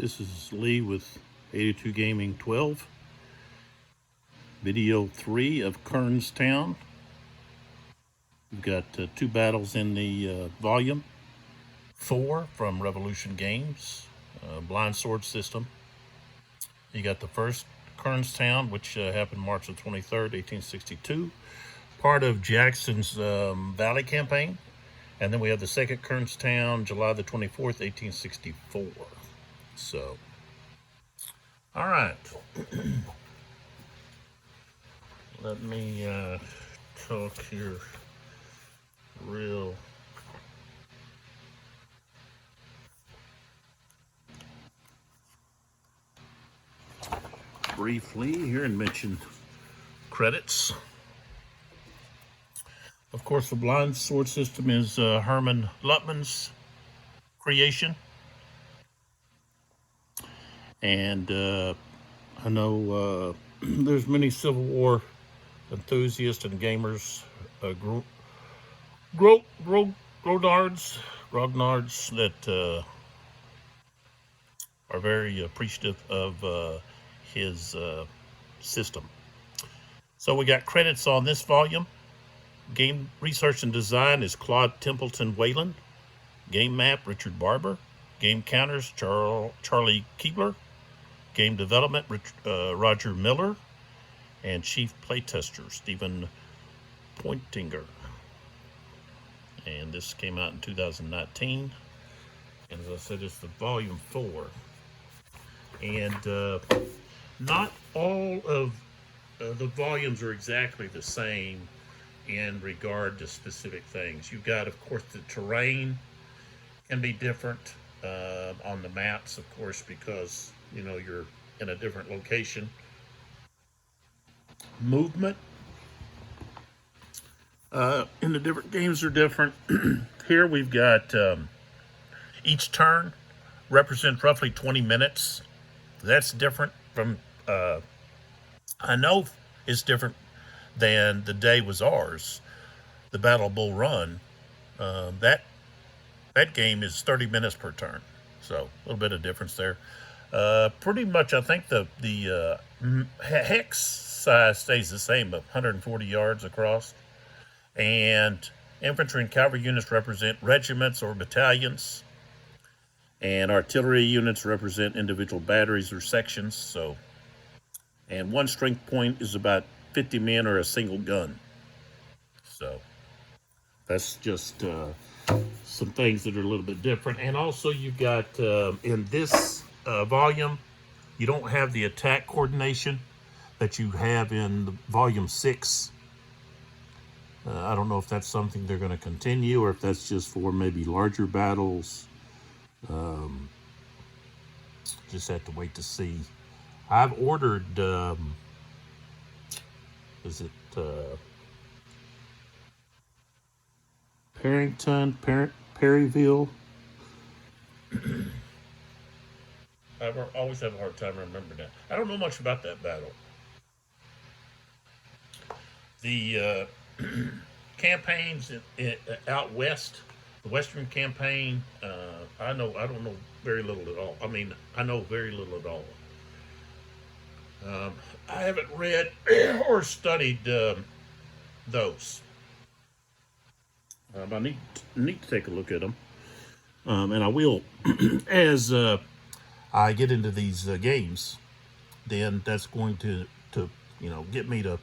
This is Lee with 82 Gaming 12, video 3 of Kernstown. We've got two battles in the volume. 4 from Revolution Games, blind sword system. You got the first Kernstown, which happened March the 23rd, 1862, part of Jackson's Valley campaign. And then we have the second Kernstown, July the 24th, 1864. So, all right. Let me talk here real briefly here and mention credits. Of course, the blind sword system is Herman Luttman's creation. And I know there's many Civil War enthusiasts and gamers, grognards that are very appreciative of his system. So we got credits on this volume. Game research and design is Claude Templeton Whalen. Game map, Richard Barber. Game counters, Charlie Keebler. Game development, Roger Miller. And chief playtester, Stephen Pointinger. And this came out in 2019. And as I said, it's the volume 4. And not all of the volumes are exactly the same in regard to specific things. You've got, of course, the terrain can be different on the maps, of course, because, you know, you're in a different location. Movement in the different games are different. Here we've got each turn represents roughly 20 minutes. That's different from, I know it's different than The Day Was Ours, the Battle Bull Run. That game is 30 minutes per turn, so a little bit of difference there. Pretty much, I think the hex size stays the same, 140 yards across. And infantry and cavalry units represent regiments or battalions, and artillery units represent individual batteries or sections. So, and one strength point is about 50 men or a single gun. So that's just some things that are a little bit different. And also you've got in this volume, you don't have the attack coordination that you have in volume 6. I don't know if that's something they're going to continue or if that's just for maybe larger battles. Just have to wait to see. I've ordered, is it Perryville? I always have a hard time remembering that. I don't know much about that battle. The campaigns out west, the Western campaign, I don't know very little at all. I mean, I know very little at all. I haven't read or studied those. I need to take a look at them, and I will as I get into these games. Then that's going to get me to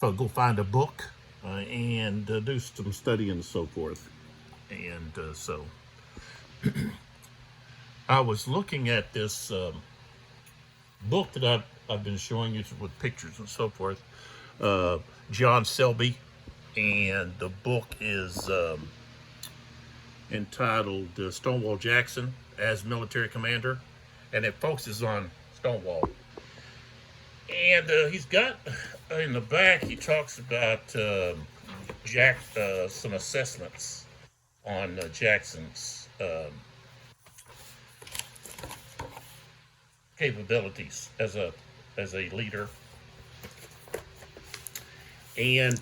go find a book and do some study and so forth. And so I was looking at this book that I've been showing you with pictures and so forth, John Selby, and the book is entitled Stonewall Jackson as Military Commander, and it focuses on Stonewall. And he's got in the back, he talks about some assessments on Jackson's capabilities as a leader. And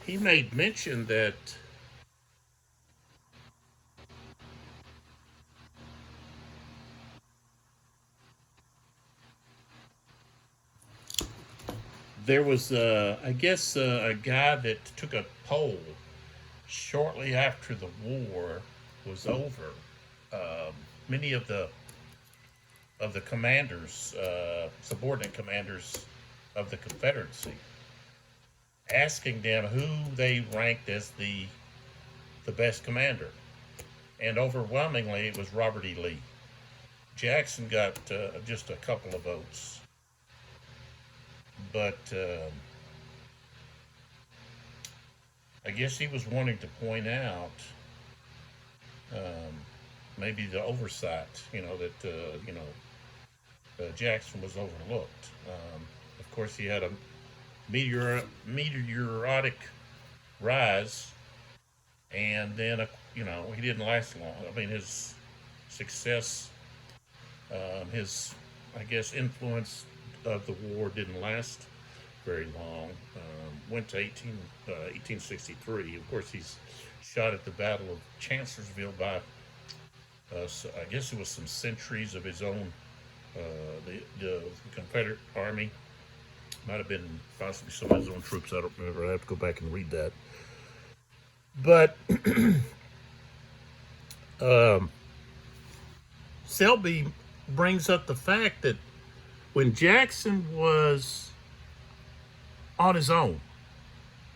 he made mention that There was, I guess, a guy that took a poll shortly after the war was over. Um, Many of the commanders, subordinate commanders of the Confederacy, asking them who they ranked as the best commander, and overwhelmingly it was Robert E. Lee. Jackson got just a couple of votes, but I guess he was wanting to point out um, maybe the oversight, that Jackson was overlooked. Of course, he had a meteoric rise, and then he didn't last long. I mean, his success, his I guess influence of the war didn't last very long. Went to 1863. Of course, he's shot at the Battle of Chancellorsville by, so I guess it was some sentries of his own, the Confederate Army. Might have been possibly some of his own troops. I don't remember. I have to go back and read that. But um, Selby brings up the fact that when Jackson was on his own,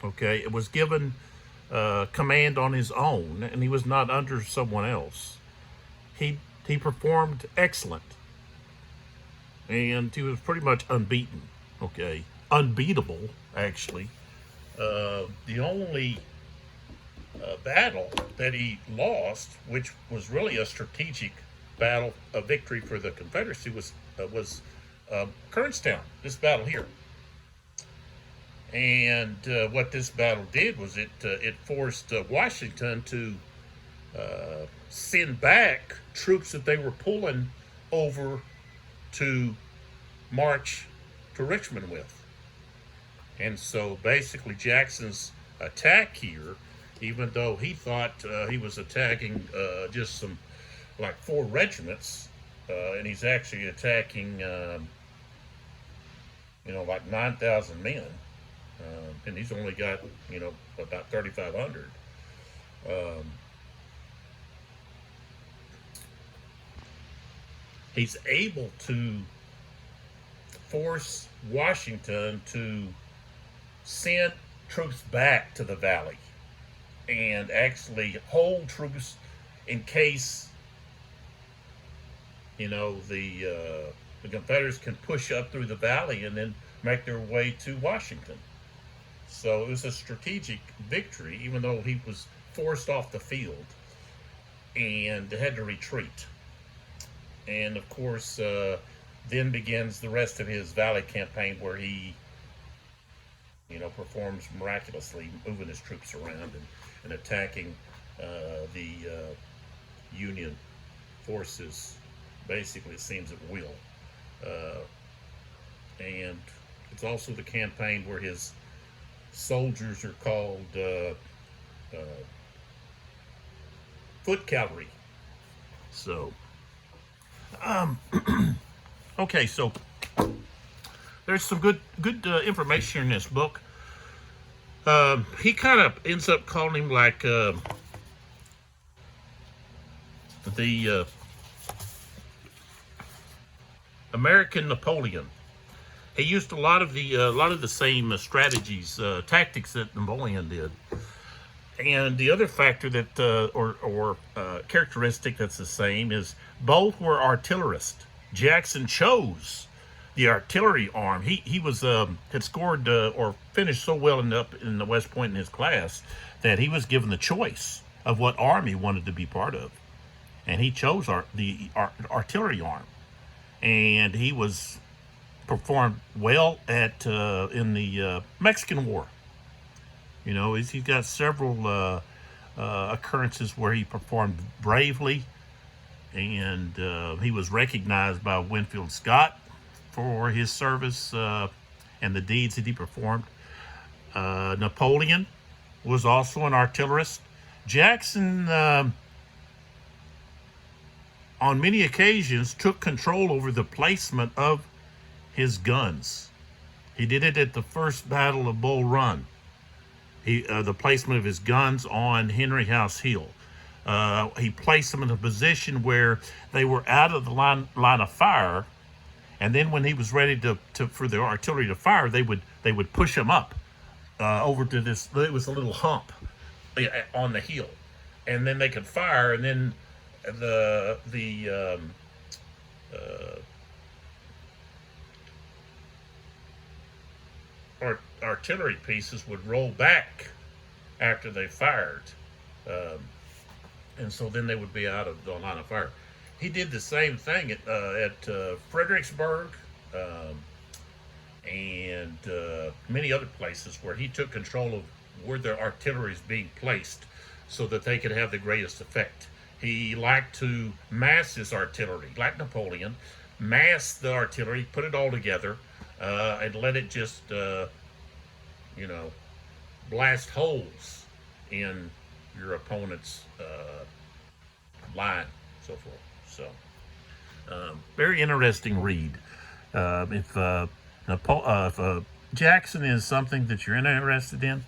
okay, it was given command on his own, and he was not under someone else. He performed excellent, and he was pretty much unbeaten. Okay, unbeatable actually. The only battle that he lost, which was really a strategic battle, a victory for the Confederacy, was Kernstown. This battle here. And what this battle did was it forced Washington to send back troops that they were pulling over to march to Richmond with. And so basically Jackson's attack here, even though he thought he was attacking just some like 4 regiments, and he's actually attacking like 9,000 men, and he's only got about 3,500. He's able to force Washington to send troops back to the valley and actually hold troops in case the Confederates can push up through the valley and then make their way to Washington. So it was a strategic victory, even though he was forced off the field and had to retreat. And of course, then begins the rest of his Valley campaign, where he, performs miraculously, moving his troops around and attacking the Union forces. Basically, it seems at will. And it's also the campaign where his soldiers are called foot cavalry. So, okay, so there's some good information in this book. He kind of ends up calling him like the American Napoleon. He used a lot of the same strategies, tactics that Napoleon did. And the other factor that or characteristic that's the same is both were artillerists. Jackson chose the artillery arm. He was had scored or finished so well in the West Point in his class that he was given the choice of what arm he wanted to be part of, and he chose the artillery arm, and he was performed well at in the Mexican War. He's got several occurrences where he performed bravely, and he was recognized by Winfield Scott for his service and the deeds that he performed. Napoleon was also an artillerist. Jackson, on many occasions, took control over the placement of his guns. He did it at the first Battle of Bull Run. The placement of his guns on Henry House Hill. He placed them in a position where they were out of the line of fire, and then when he was ready for the artillery to fire, they would push him up over to this. It was a little hump on the hill, and then they could fire, and then the artillery pieces would roll back after they fired, um, and so then they would be out of the line of fire. He did the same thing at Fredericksburg, and many other places where he took control of where the artillery is being placed so that they could have the greatest effect. He liked to mass his artillery, like Napoleon, mass the artillery, put it all together, and let it just, you know, blast holes in your opponent's line, so forth. So, very interesting read. If Jackson is something that you're interested in,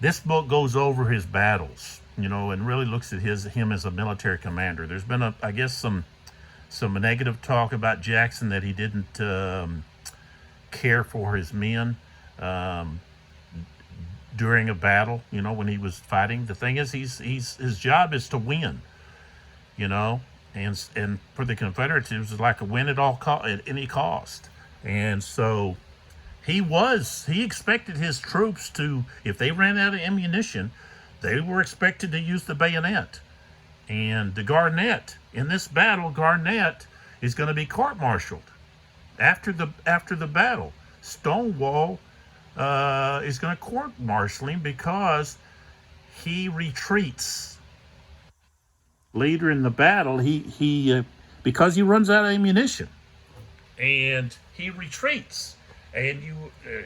this book goes over his battles, and really looks at him as a military commander. There's been, I guess, some negative talk about Jackson, that he didn't care for his men during a battle. When he was fighting. The thing is, his job is to win. And for the Confederates, it was like a win at any cost. And so he expected his troops to, if they ran out of ammunition, they were expected to use the bayonet. And in this battle, Garnett is going to be court-martialed after the battle. Stonewall is going to court-martial him because he retreats. Later in the battle, he because he runs out of ammunition, and he retreats. And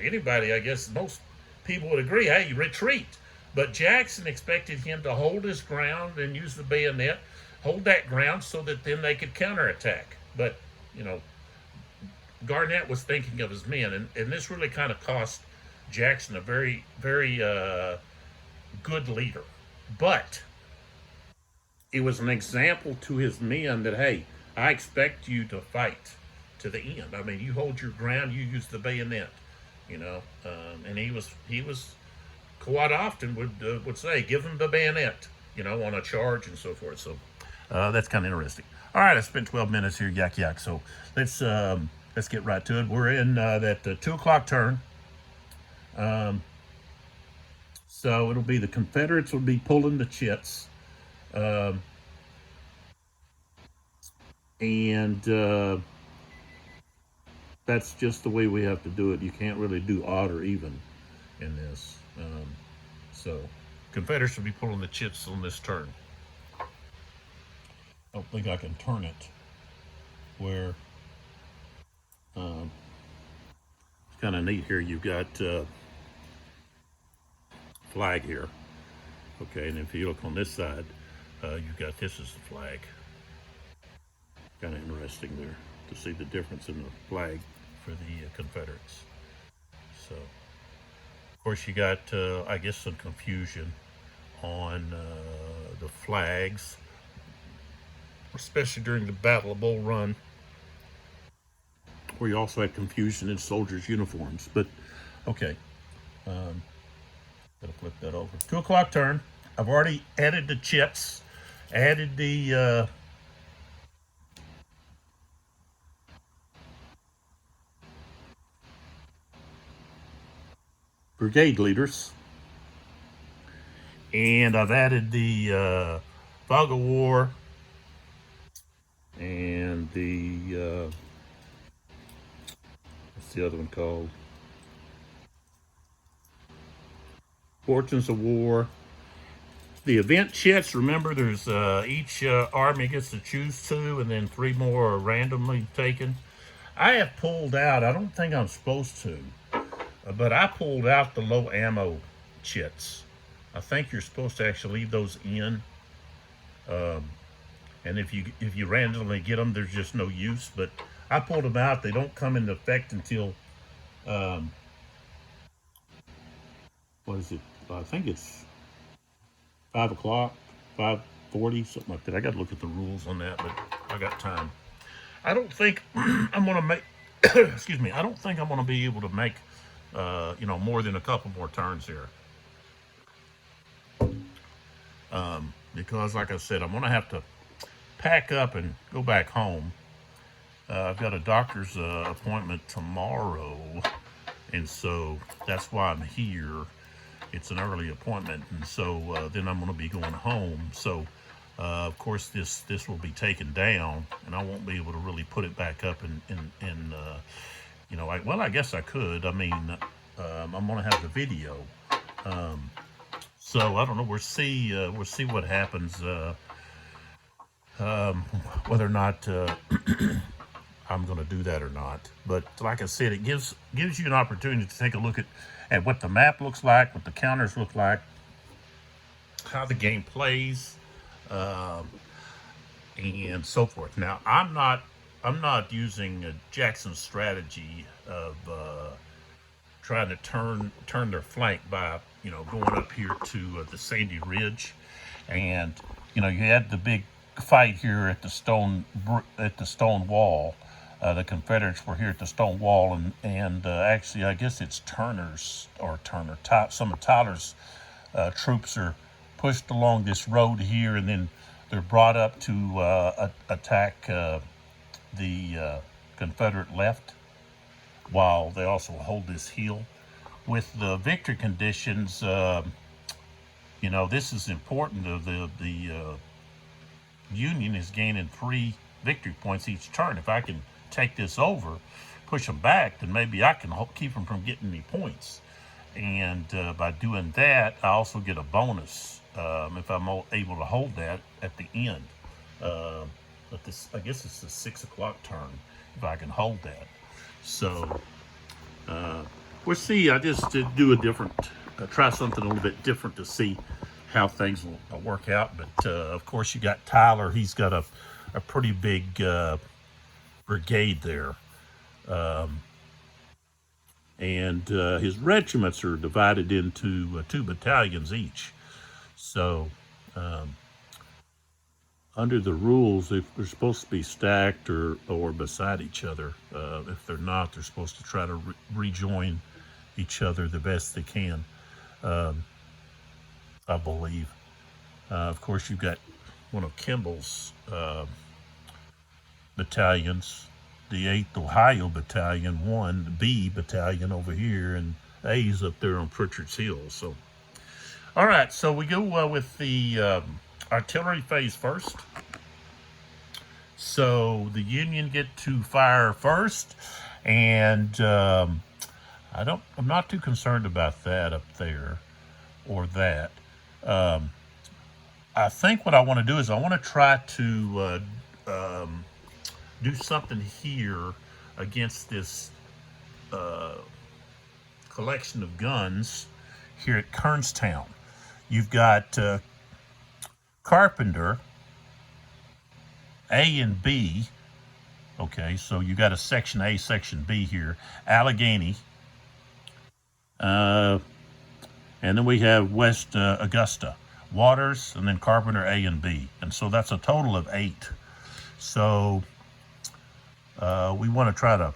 anybody, I guess most people would agree, hey, you retreat. But Jackson expected him to hold his ground and use the bayonet, hold that ground so that then they could counterattack. But, Garnett was thinking of his men, and this really kind of cost Jackson a very, very good leader. But it was an example to his men that, hey, I expect you to fight to the end. I mean, you hold your ground, you use the bayonet, and he was quite often would say, give him the bayonet, on a charge and so forth. So that's kind of interesting. All right, I spent 12 minutes here, yak. So let's get right to it. We're in that 2:00 turn. So it'll be the Confederates will be pulling the chits. And that's just the way we have to do it. You can't really do odd or even in this. So Confederates will be pulling the chits on this turn. I don't think I can turn it where it's kind of neat here. You've got flag here. Okay, and if you look on this side, you've got this as the flag. Kind of interesting there to see the difference in the flag for the Confederates. So, of course, you got, I guess, some confusion on the flags, especially during the Battle of Bull Run, where you also had confusion in soldiers' uniforms. But, okay. Gotta flip that over. 2:00 turn. I've already added the chits, added the brigade leaders, and I've added the fog of war and the what's the other one called? Fortunes of War. The event chits, remember, there's each army gets to choose 2, and then 3 more are randomly taken. I have pulled out, I don't think I'm supposed to, but I pulled out the low ammo chits. I think you're supposed to actually leave those in. And if you randomly get them, there's just no use. But I pulled them out. They don't come into effect until what is it? I think it's 5 o'clock, 5:40, something like that. I got to look at the rules on that, but I got time. I don't think I'm gonna make. Excuse me. I don't think I'm gonna be able to make, more than a couple more turns here, because, like I said, I'm gonna have to pack up and go back home. I've got a doctor's appointment tomorrow, and so that's why I'm here. It's an early appointment, and so then I'm going to be going home. So, of course, this will be taken down, and I won't be able to really put it back up. I guess I could. I mean, I'm going to have the video. So I don't know. We'll see what happens. Whether or not I'm going to do that or not. But like I said, it gives you an opportunity to take a look at what the map looks like, what the counters look like, how the game plays, um, and so forth. Now, I'm not using Jackson's strategy of trying to turn their flank by going up here to the Sandy Ridge, and you had the big fight here at the stone wall. The Confederates were here at the stone wall, and actually, I guess it's some of Tyler's troops are pushed along this road here, and then they're brought up to attack the Confederate left, while they also hold this hill. With the victory conditions, this is important. The Union is gaining 3 victory points each turn. If I can take this over, push them back, then maybe I can keep them from getting any points. And by doing that, I also get a bonus if I'm able to hold that at the end. But I guess it's the 6 o'clock turn if I can hold that. So we'll see. I just do try something a little bit different to see how things will work out. But of course, you got Tyler. He's got a pretty big brigade there, and his regiments are divided into 2 battalions each. So under the rules, if they're supposed to be stacked or beside each other, if they're not, they're supposed to try to rejoin each other the best they can, I believe. Of course, you've got one of Kimball's battalions, the 8th Ohio Battalion, 1 B Battalion over here, and A's up there on Pritchard's Hill. So, all right, so we go with the artillery phase first. So the Union get to fire first, and I'm not too concerned about that up there or that. I think what I want to do is I want to try to do something here against this collection of guns here at Kernstown. You've got Carpenter, A and B. Okay, so you got a section A, section B here. Allegheny. And then we have West Augusta. Waters, and then Carpenter, A and B. And so that's a total of 8. So we want to try to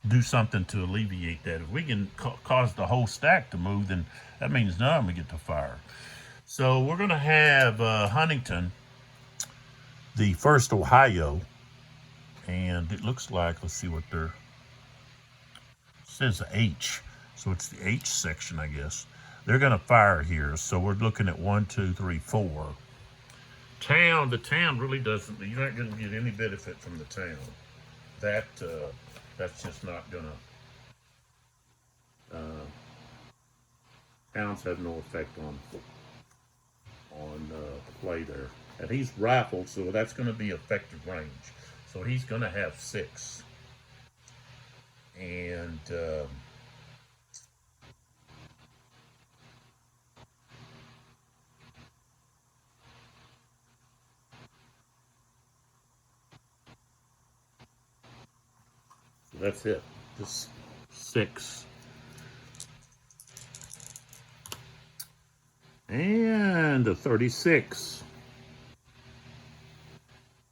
do something to alleviate that. If we can cause the whole stack to move, then that means none of them get to fire. So we're going to have Huntington, the 1st Ohio, and it looks like, let's see what it says H. So it's the H section, I guess. They're going to fire here. So we're looking at 1, 2, 3, 4. The town really doesn't, you're not going to get any benefit from the town. That's just not going to, towns have no effect on the play there. And he's rifled, so that's going to be effective range. So he's going to have 6. And so that's it. Just 6. And a 36.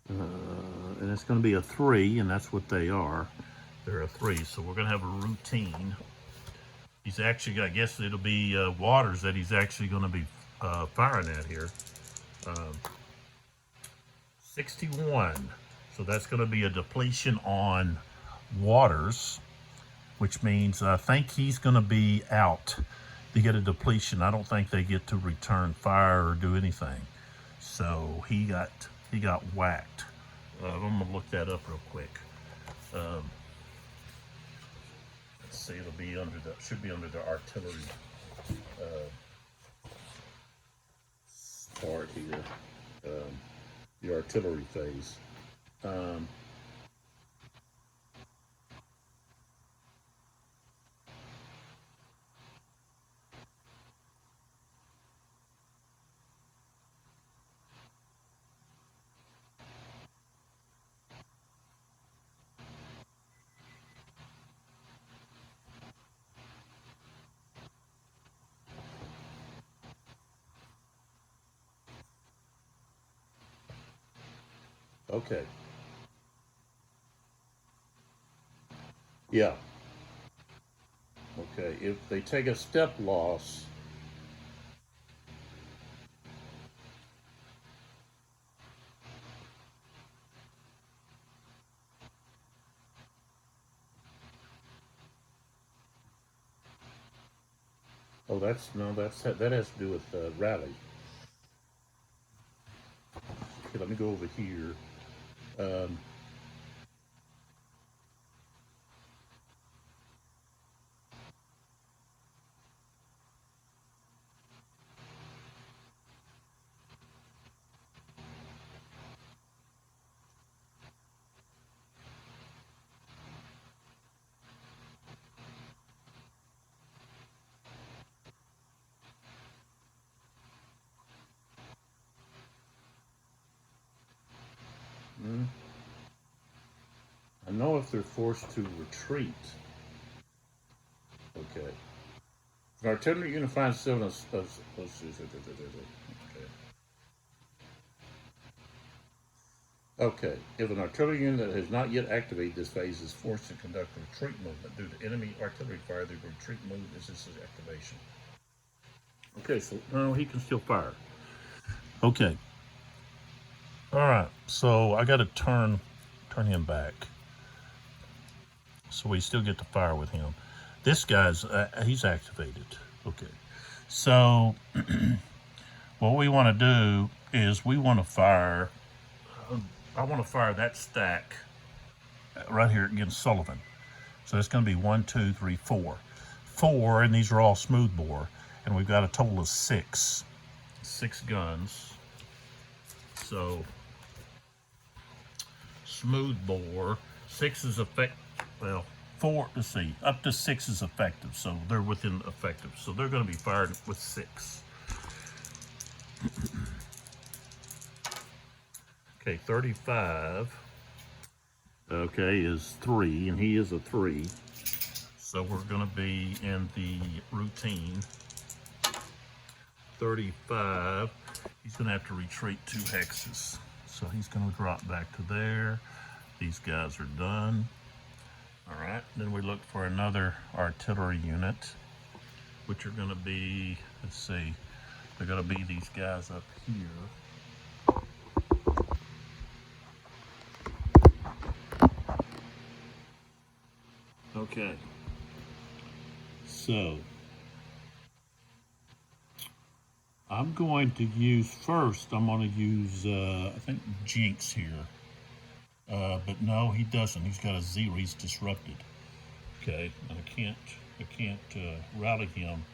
And it's going to be a 3, and that's what they are. They're a 3, so we're going to have a routine. He's actually, I guess it'll be Waters that he's actually going to be firing at here. 61. So that's going to be a depletion on Waters, which means I think he's going to be out to get a depletion. I don't think they get to return fire or do anything. So he got whacked. I'm going to look that up real quick. Let's see, it'll be under the, should be under the artillery part here. The artillery phase. Okay. Yeah. Okay. If they take a step loss, oh, that's no, that has to do with rally. Okay, let me go over here. Um, I know if they're forced to retreat. Okay. An artillery unit finds 7 okay. Okay. If an artillery unit has not yet activated this phase is forced to conduct a retreat movement due to enemy artillery fire, the retreat move is its activation. Okay, so no, he can still fire. Okay. All right. So I got to turn him back, so we still get to fire with him. This guy's he's activated. Okay. So what we want to do is we want to fire. I want to fire that stack right here against Sullivan. So it's going to be 1, 2, 3, 4. 4, and these are all smooth bore, and we've got a total of 6 guns. So smooth bore, 6 is effective. Well, 4. Let's see, up to 6 is effective. So they're within effective. So they're going to be fired with 6. Okay, 35. Okay, is 3, and he is a 3. So we're going to be in the routine. 35. He's going to have to retreat 2 hexes. So he's going to drop back to there. These guys are done. All right, then we look for another artillery unit, which are going to be, let's see, they're going to be these guys up here. Okay, so I'm going to use first, I'm going to use, I think, Jinx here. But no, he doesn't. He's got a 0. He's disrupted. Okay, and I can't rally him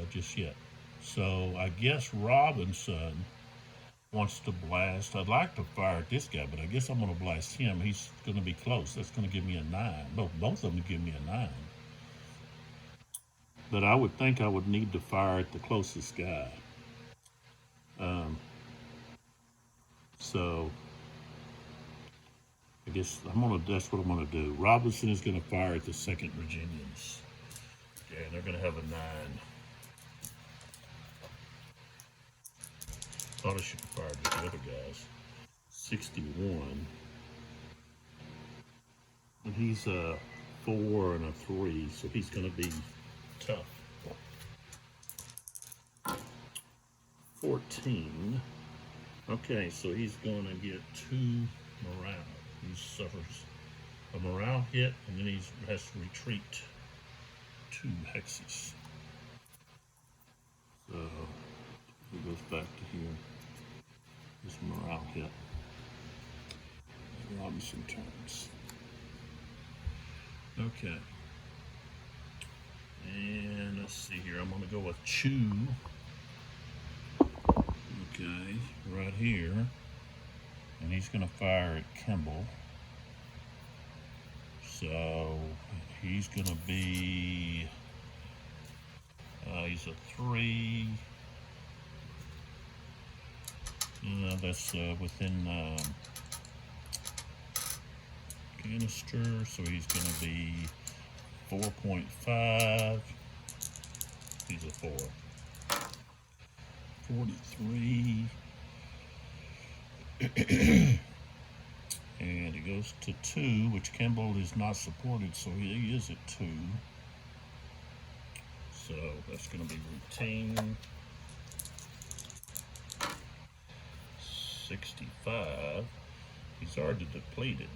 just yet. So I guess Robinson wants to blast. I'd like to fire at this guy, but I guess I'm going to blast him. He's going to be close. That's going to give me a 9. Both of them give me a 9. But I would think I would need to fire at the closest guy. So I guess that's what I'm gonna do. Robinson is gonna fire at the 2nd Virginians. Okay, and they're gonna have a 9. Thought I should have fired the other guys. 61. And he's a 4 and a 3, so he's going to be tough. 14. Okay, so he's going to get 2 morale. He suffers a morale hit, and then he has to retreat 2 hexes. So he goes back to here. His morale hit. Robinson turns. Okay. And let's see here. I'm going to go with Chew. Okay, right here. And he's going to fire at Kimball. So he's going to be, he's a 3. That's within canister, so he's going to be 4.5. He's a 4. 43. And it goes to 2, which Kimball is not supported, so he is at 2. So that's going to be routine. 65. He's already depleted.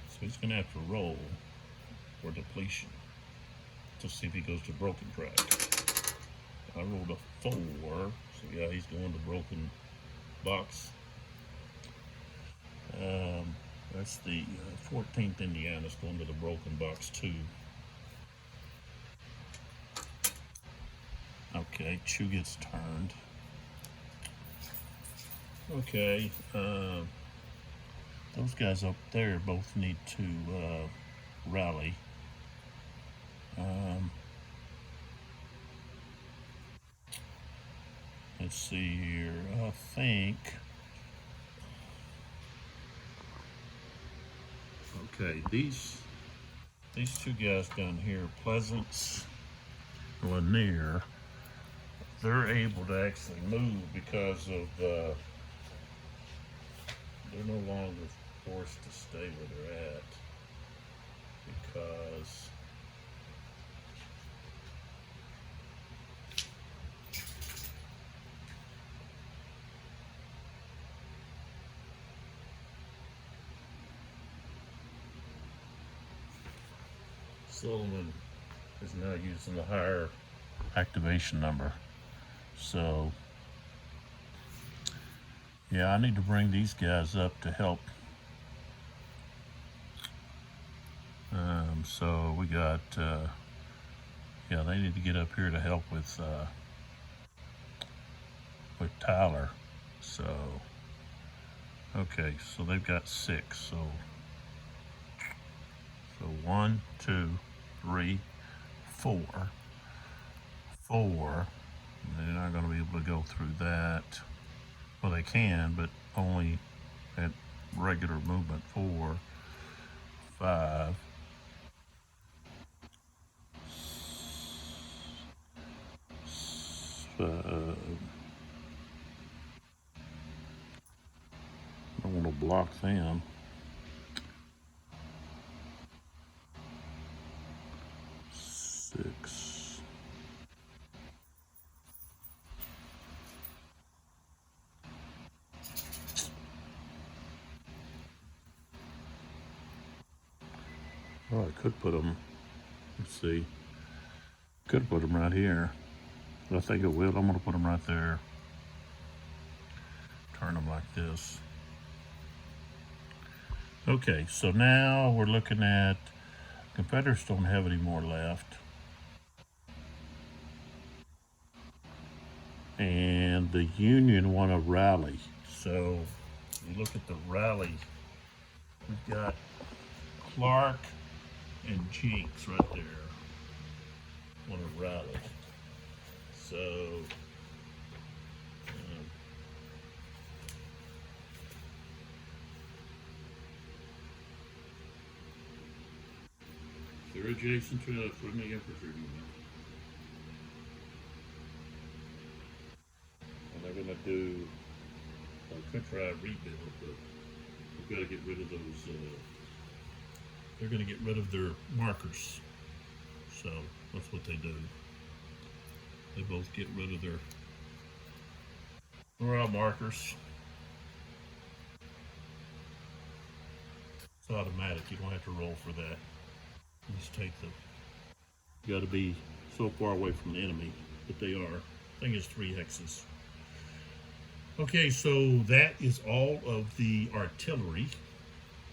So he's going to have to roll for depletion to see if he goes to broken track. I rolled a 4, so yeah, he's going to broken box. That's the 14th Indiana's going to the broken box 2. Okay, Chew gets turned. Okay, those guys up there both need to rally. Let's see here. I think. Okay, these 2 guys down here, Pleasance, Lanier, they're able to actually move because of they're no longer forced to stay where they're at because Sullivan is now using the higher activation number. So, yeah, I need to bring these guys up to help. So we got, yeah, they need to get up here to help with Tyler. So, okay, so they've got 6. So 1, 2, 3, 4. 4. They're not going to be able to go through that. Well, they can, but only at regular movement. 4, 5, 5. I don't want to block them. 6. Oh, I could put them, let's see, could put them right here. But I think I will. I'm going to put them right there. Turn them like this. Okay, so now we're looking at Confederates don't have any more left. And the Union want to rally. So you look at the rally. We've got Clark and Jinx right there want to rally. So they're adjacent to a friendly infantry unit. And they're going to do, I could try a rebuild, but we've got to get rid of those, they're going to get rid of their markers. So that's what they do. They both get rid of their morale markers. It's automatic. You don't have to roll for that. You just take the. You got to be so far away from the enemy, but they are. I think it's 3 hexes. Okay, so that is all of the artillery.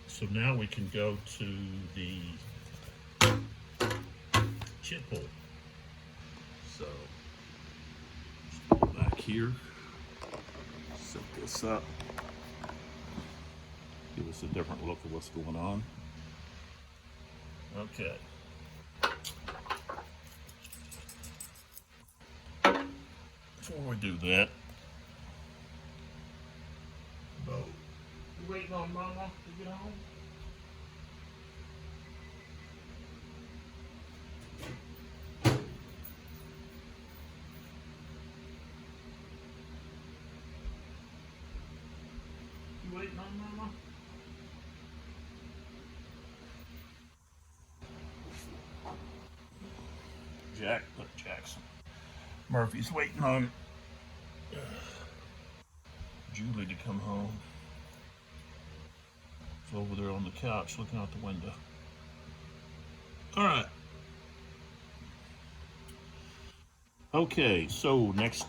So now we can go to the chit pool. So let's go back here, set this up, give us a different look of what's going on. Okay. Before we do that, Bo, you waiting on Mama to get home? You waiting on Mama? Jackson. Murphy's waiting on Julie to come home. She's over there on the couch looking out the window. All right. Okay, so next,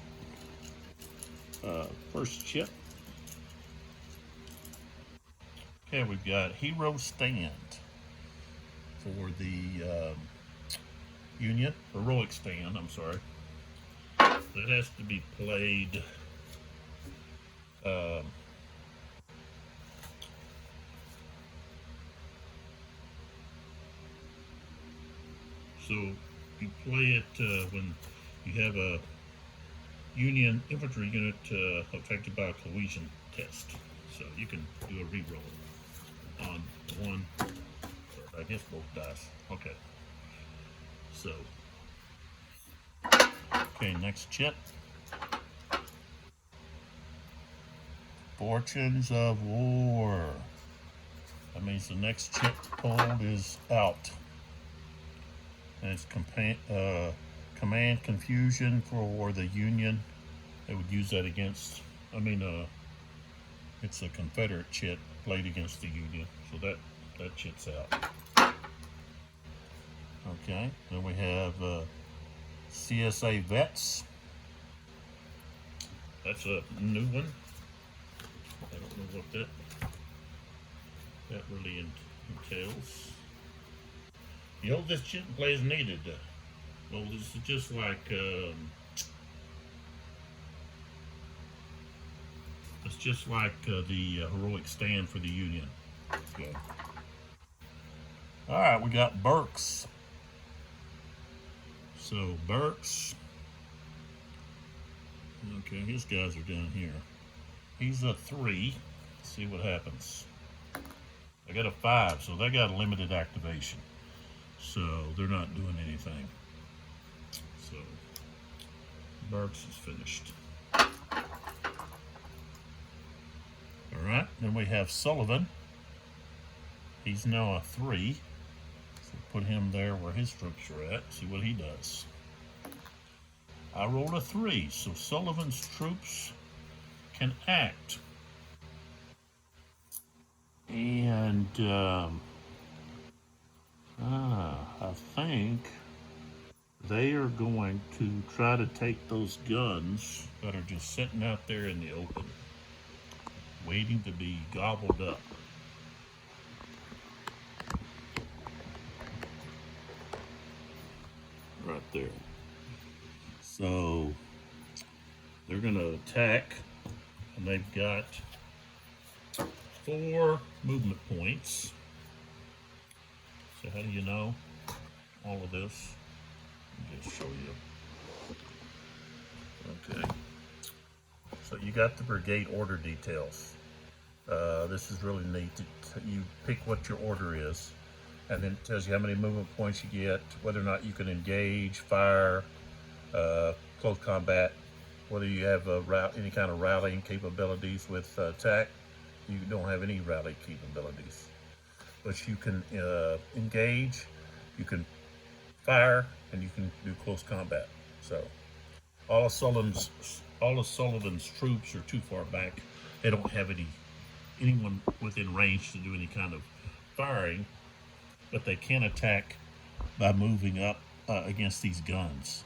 first chip. Okay, we've got Hero Stand for the Union, Heroic Stand, I'm sorry. That has to be played so you play it when you have a Union infantry unit affected by a cohesion test. So you can do a reroll on one, or I guess both dice. Okay. So, okay, next chip. Fortunes of War. That means the next chip pulled is out. And it's command confusion for the Union. They would use that against, it's a Confederate chit played against the Union. So that chit's out. Okay, then we have CSA Vets. That's a new one. I don't know what that really entails. You hold this chit and play as needed. Well, this is just like it's just like the Heroic Stand for the Union. Okay. All right, we got Burks. So Burks. Okay, his guys are down here. He's a 3. Let's see what happens. I got a 5, so they got a limited activation. So they're not doing anything. So Burks is finished. Alright, then we have Sullivan. He's now a 3. So put him there where his troops are at. See what he does. I rolled a 3, so Sullivan's troops can act. And I think they are going to try to take those guns that are just sitting out there in the open, waiting to be gobbled up. Right there. So they're going to attack, and they've got 4 movement points. So how do you know all of this? I'll just show you. Okay. So you got the brigade order details. This is really neat. You pick what your order is, and then it tells you how many movement points you get, whether or not you can engage, fire, close combat, whether you have any kind of rallying capabilities with TAC. You don't have any rally capabilities, but you can engage, you can fire, and you can do close combat. So all of Sullivan's troops are too far back. They don't have anyone within range to do any kind of firing, but they can attack by moving up against these guns.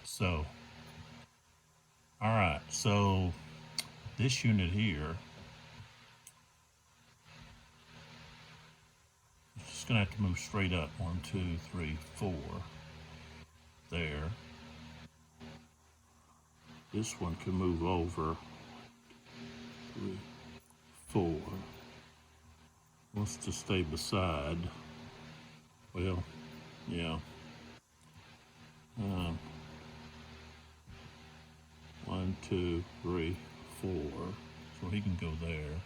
So, all right. So this unit here is just gonna have to move straight up. 1, 2, 3, 4. There. This one can move over. 3, 4. Wants to stay beside. Well, yeah. 1, 2, 3, 4. So he can go there.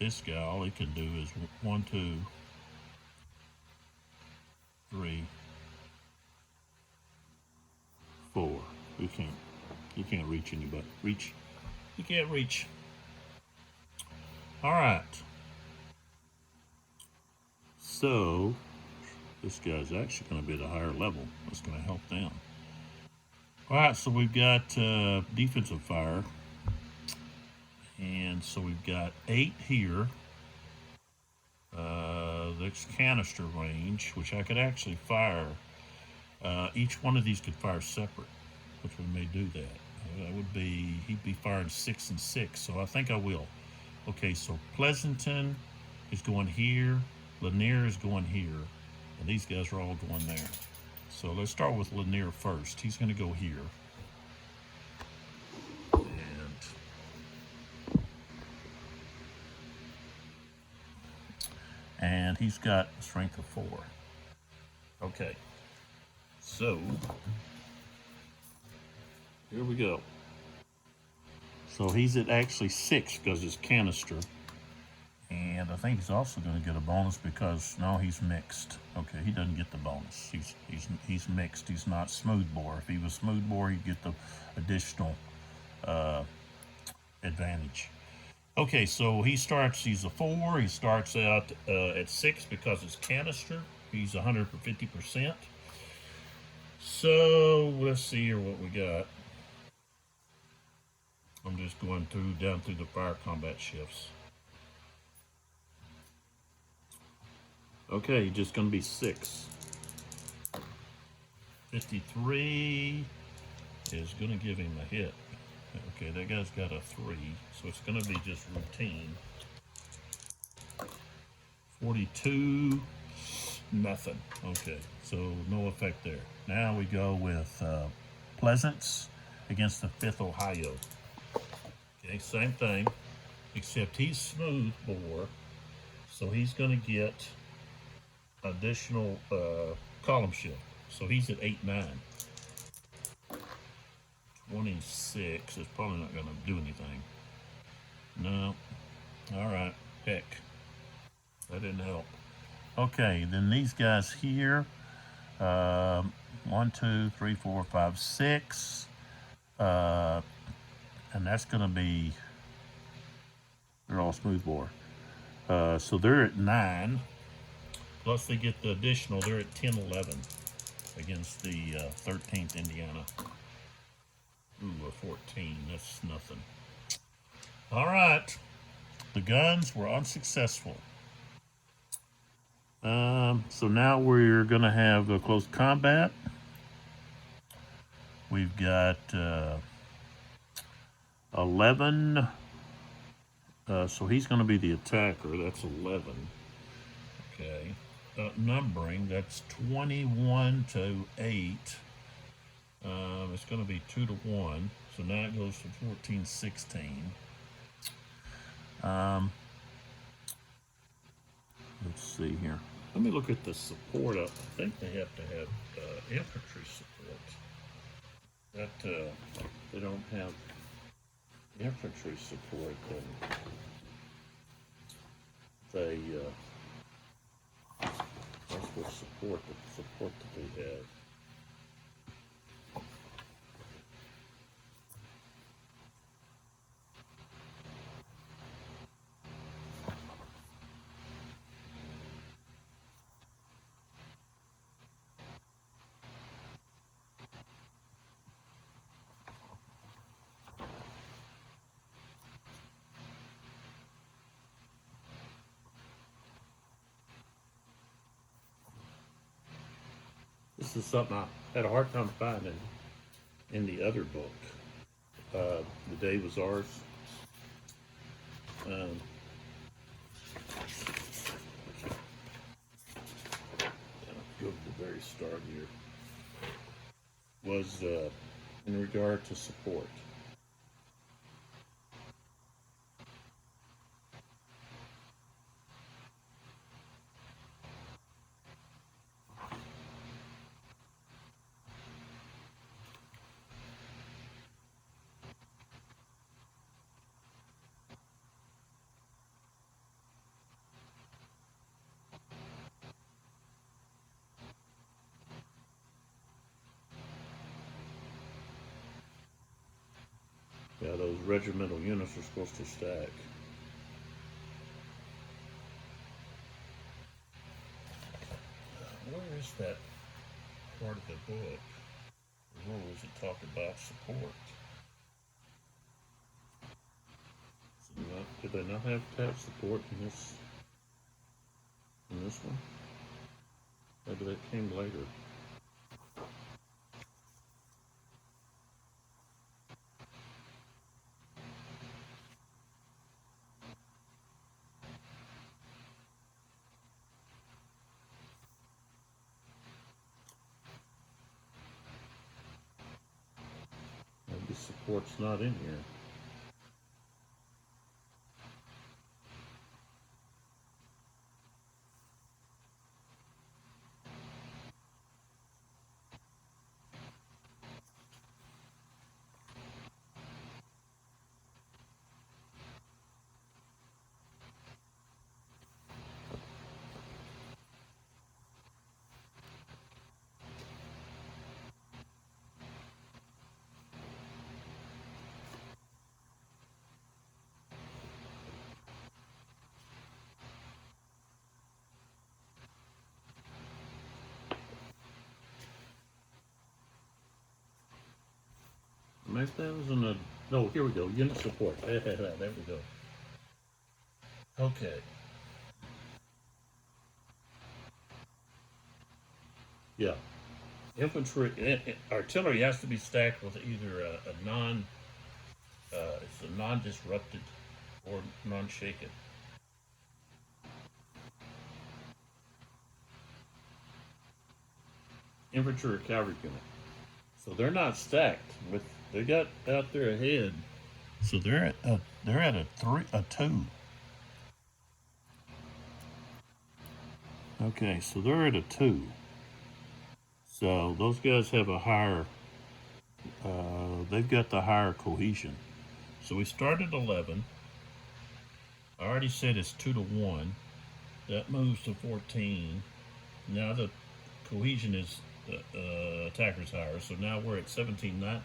This guy, all he can do is 1, 2, 3, 4. You can't reach anybody. You can't reach. All right. So this guy's actually going to be at a higher level. That's going to help them. All right, so we've got defensive fire. And so we've got 8 here. There's canister range, which I could actually fire. Each one of these could fire separate, which we may do that. That would be, he'd be firing 6 and 6, so I think I will. Okay, so Pleasanton is going here. Lanier is going here. And these guys are all going there. So let's start with Lanier first. He's going to go here. And he's got a strength of 4. Okay. So, here we go. So he's at actually 6 because it's canister. And I think he's also going to get a bonus because, no, he's mixed. Okay, he doesn't get the bonus. He's mixed. He's not smooth bore. If he was smooth bore, he'd get the additional advantage. Okay, so he's a 4. He starts out at 6 because it's canister. He's 150%. So let's see here what we got. I'm just going down through the fire combat shifts. Okay, just going to be 6. 53 is going to give him a hit. Okay, that guy's got a 3, so it's going to be just routine. 42, nothing. Okay, so no effect there. Now we go with Pleasance against the 5th Ohio. Okay, same thing, except he's smooth bore, so he's going to get additional column shift. So he's at 8, 9. 26 is probably not going to do anything. No. All right. Heck. That didn't help. Okay, then these guys here. 1, 2, 3, 4, 5, 6. And that's going to be, they're all smooth bore. So they're at 9. Plus they get the additional, they're at 10, 11 against the 13th Indiana. Ooh, a 14, that's nothing. All right, the guns were unsuccessful. So now we're gonna have a close combat. We've got 11, so he's gonna be the attacker, that's 11. Okay, numbering, that's 21 to 8. It's going to be 2 to 1, so now it goes to 14, 16. Let's see here. Let me look at the support up. I think they have to have infantry support. That they don't have infantry support, then they that's what support that they have. This is something I had a hard time finding in the other book. The Day Was Ours. Um, Go to the very start here. Was in regard to support. Yeah, those regimental units are supposed to stack. Where is that part of the book? Where does it talk about support? Did they not have tab support in this one? Maybe that came later. Maybe support's not in here. Maybe that was in the. No, here we go. Unit support. There we go. Okay. Yeah. Infantry, artillery has to be stacked with either a non, it's a non-disrupted or non-shaken. Infantry or cavalry unit. So they're not stacked with. They got out there ahead. So they're at a 2. Okay, so they're at a 2. So those guys have a higher. They've got the higher cohesion. So we started 11. I already said it's 2-1. That moves to 14. Now the cohesion is attackers higher. So now we're at 17-19.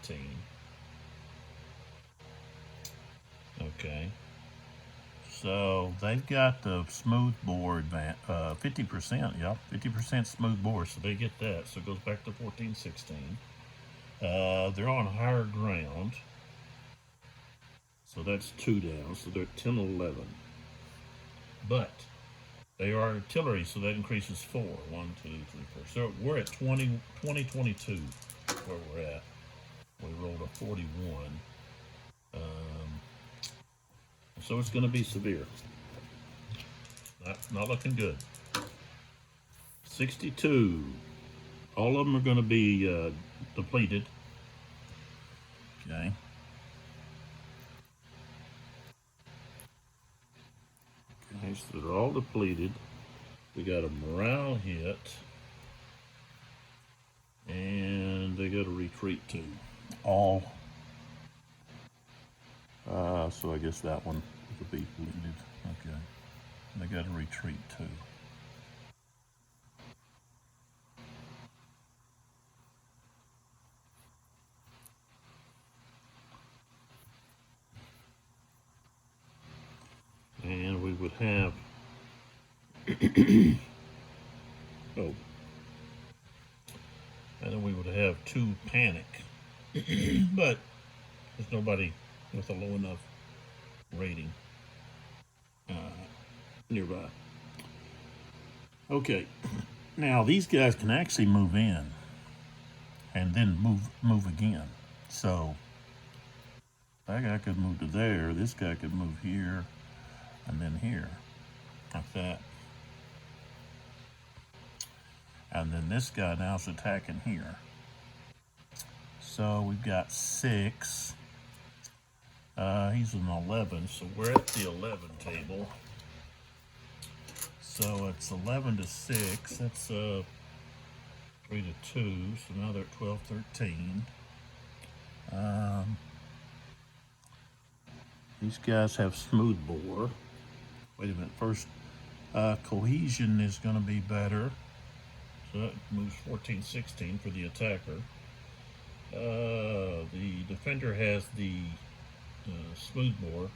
Okay. So they've got the smooth bore 50%. Yeah, 50% smooth bore. So they get that. So it goes back to 14-16. They're on higher ground. So that's 2 down. So they're 10-11. But they are artillery, so that increases 4. 1, 2, 3, 4. So we're at 22 where we're at. We rolled a 41. So it's going to be severe. Not looking good. 62. All of them are going to be depleted. Okay. Okay, so they're all depleted. We got a morale hit. And they got a retreat too. All. So I guess that one would be depleted. Okay. They got a retreat too. And we would have oh, and then we would have 2 panic. But there's nobody with a low enough rating nearby. Okay, now these guys can actually move in. and then move again. So that guy could move to there. This guy could move here and then here, like that. And then this guy now is attacking here. So we've got 6. He's an 11, so we're at the 11 table. So it's 11 to 6. That's 3 to 2. So now they're at 12, 13. These guys have smooth bore. Wait a minute. First, cohesion is going to be better. So that moves 14, 16 for the attacker. The defender has the smooth bore.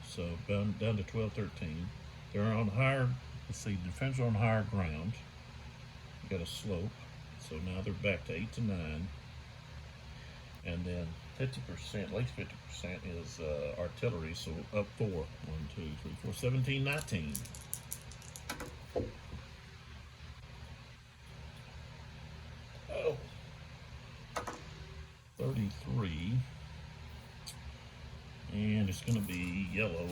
So down to 12, 13. They're on higher, let's see, defenders are on higher ground. You got a slope. So now they're back to 8 to 9. And then 50%, at least 50% is artillery, so up 4. 1, 2, 3, 4, 17, 19. Oh. 33. And it's going to be yellow,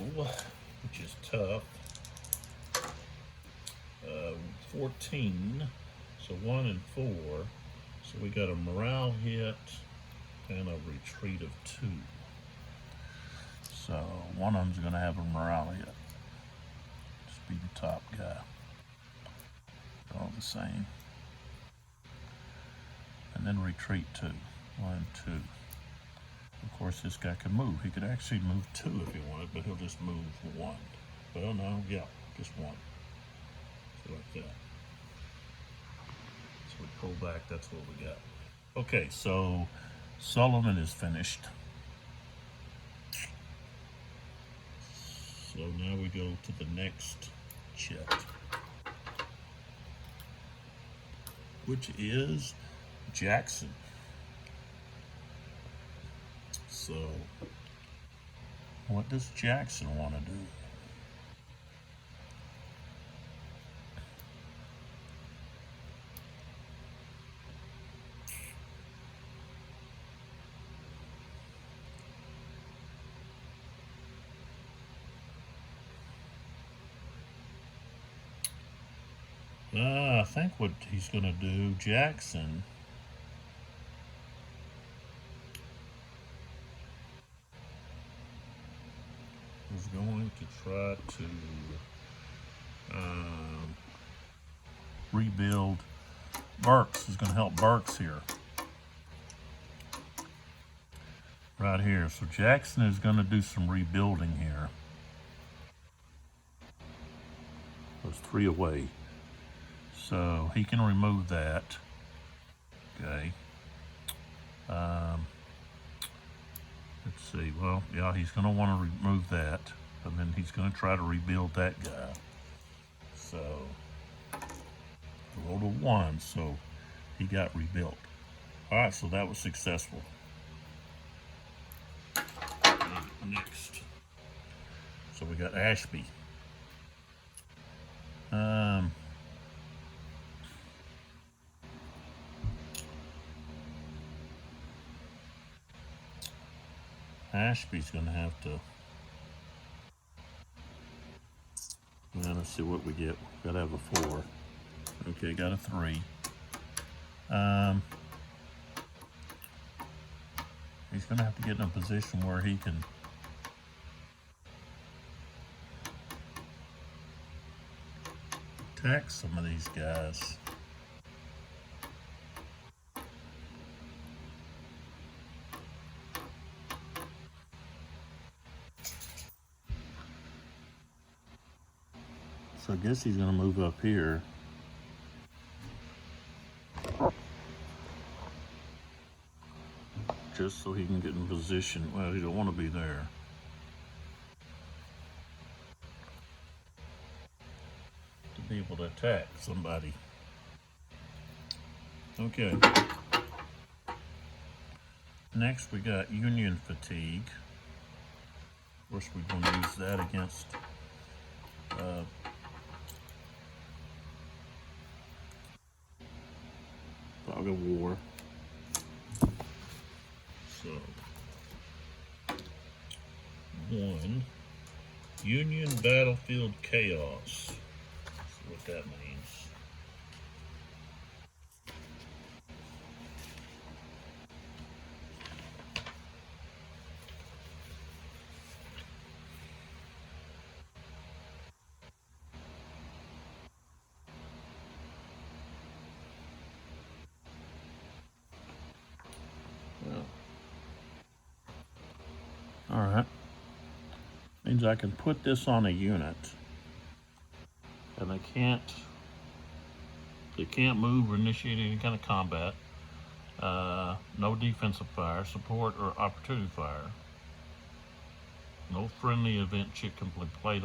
which is tough. 14. So 1 and 4. So we got a morale hit and a retreat of 2. So one of them's going to have a morale hit. Just be the top guy. All the same. And then retreat 2. 1, 2. Of course, this guy can move. He could actually move 2 if he wanted, but he'll just move 1. Well, no, yeah, just 1. So like that. So we pull back, that's what we got. Okay, so Sullivan is finished. So now we go to the next chit, which is Jackson. So what does Jackson want to do? I think what he's going to do, Jackson, is going to try to rebuild. Burks is going to help Burks here. Right here. So Jackson is going to do some rebuilding here. There's 3 away. So he can remove that. Okay. Let's see. Well, yeah, he's going to want to remove that. And then he's going to try to rebuild that guy. So, roll to 1. So he got rebuilt. Alright, so that was successful. Next. So we got Ashby. Ashby's going to have to. Well, let's see what we get. Got to have a 4. Okay, got a 3. He's going to have to get in a position where he can attack some of these guys. So I guess he's going to move up here. Just so he can get in position. Well, he don't want to be there. To be able to attack somebody. Okay. Next we got Union fatigue. Of course we're going to use that against fog of war. Union Battlefield Chaos. That's what that means. Well, all right. Means I can put this on a unit, and they can't move or initiate any kind of combat. No defensive fire, support, or opportunity fire. No friendly event chip can be played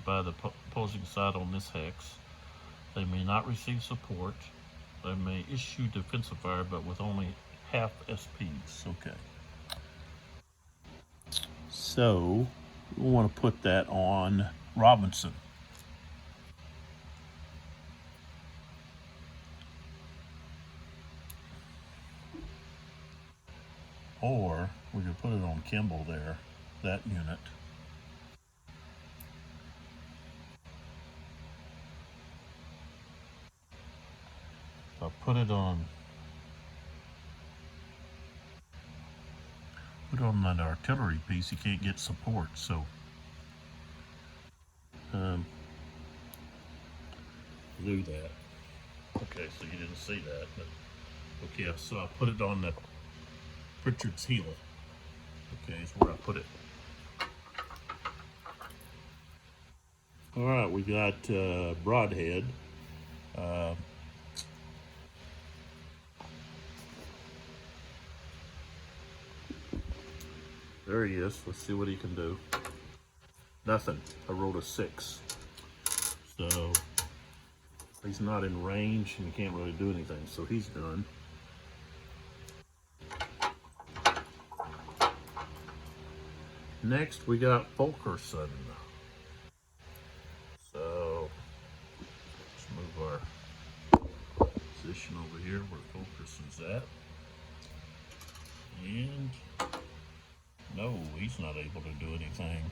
by the opposing side on this hex. They may not receive support. They may issue defensive fire, but with only half SPs. Okay. So we want to put that on Robinson. Or we could put it on Kimball there, that unit. I'll put it on that artillery piece. He can't get support, so do that. Okay, so you didn't see that, but okay, so I put it on the Pritchard's heel. Okay, is where I put it. All right, we got Broadhead. There he is. Let's see what he can do. Nothing. I rolled a 6. So he's not in range and he can't really do anything. So he's done. Next we got Fulkerson. So let's move our position over here where Fulkerson's at. And no, he's not able to do anything.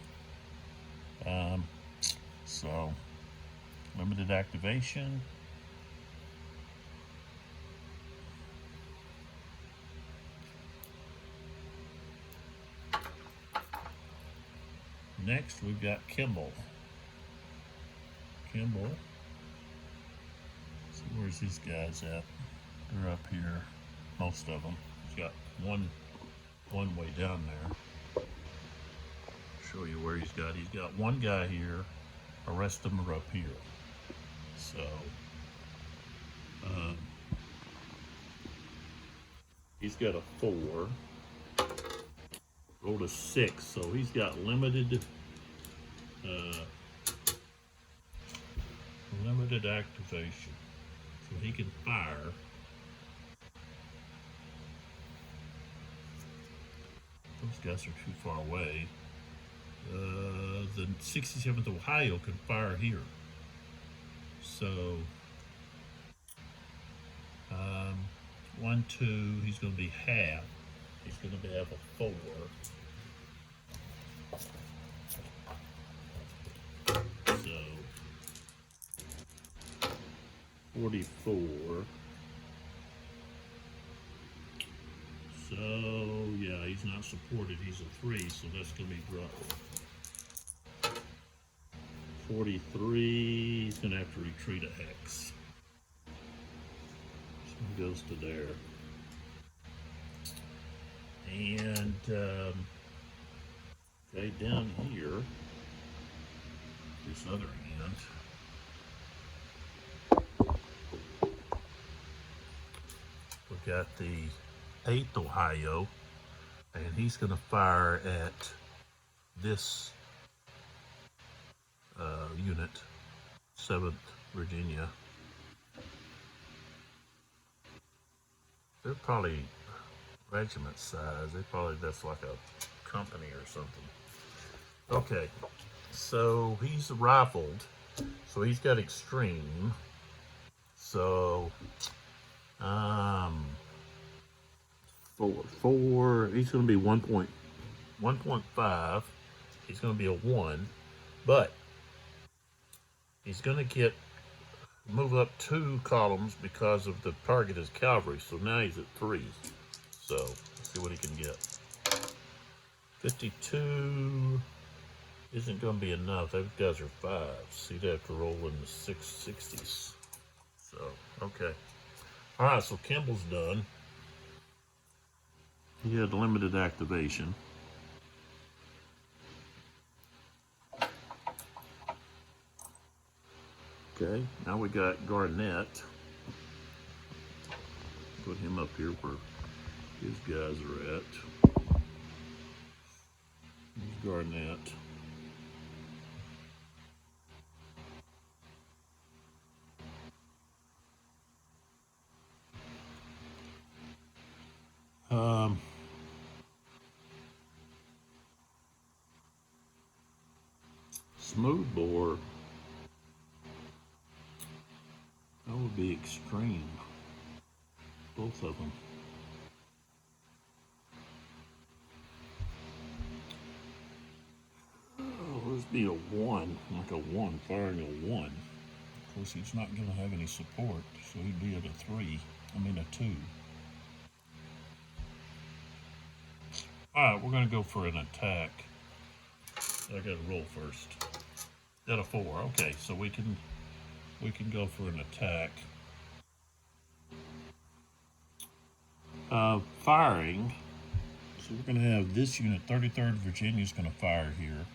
So limited activation. Next we've got Kimball. Kimball. So where's these guys at? They're up here. Most of them. He's got one way down there. Show you where he's got. He's got one guy here. The rest of them are up here. So he's got a 4. Rolled a 6, so he's got limited activation. So he can fire. Those guys are too far away. The 67th Ohio can fire here. So 1, 2, he's going to be half. He's going to have a 4. So 44. So yeah, he's not supported. He's a 3, so that's going to be dropped. 43. He's going to have to retreat a hex. So he goes to there. And okay, down here, this other hand, we've got the 8th Ohio, and he's going to fire at this unit, 7th Virginia. They're probably regiment size. That's like a company or something. Okay, so he's rifled, so he's got extreme. So 4. He's going to be 1.5. he's going to be a 1, but he's going to get move up 2 columns because of the target is cavalry. So now he's at 3. So let's see what he can get. 52 isn't going to be enough. Those guys are 5s. He'd have to roll in the 660s. So, okay. All right, so Kimball's done. He had limited activation. Okay, now we got Garnett. Put him up here where his guys are at. Here's Garnett. Smooth bore. That would be extreme. Both of them. Oh, let's be a 1, like a 1, firing a 1. Of course, he's not going to have any support, so he'd be at a 3. I mean, a 2. All right, we're going to go for an attack. I got to roll first. At a 4. Okay, so we can go for an attack. Firing. So we're going to have this unit, 33rd Virginia, is going to fire here.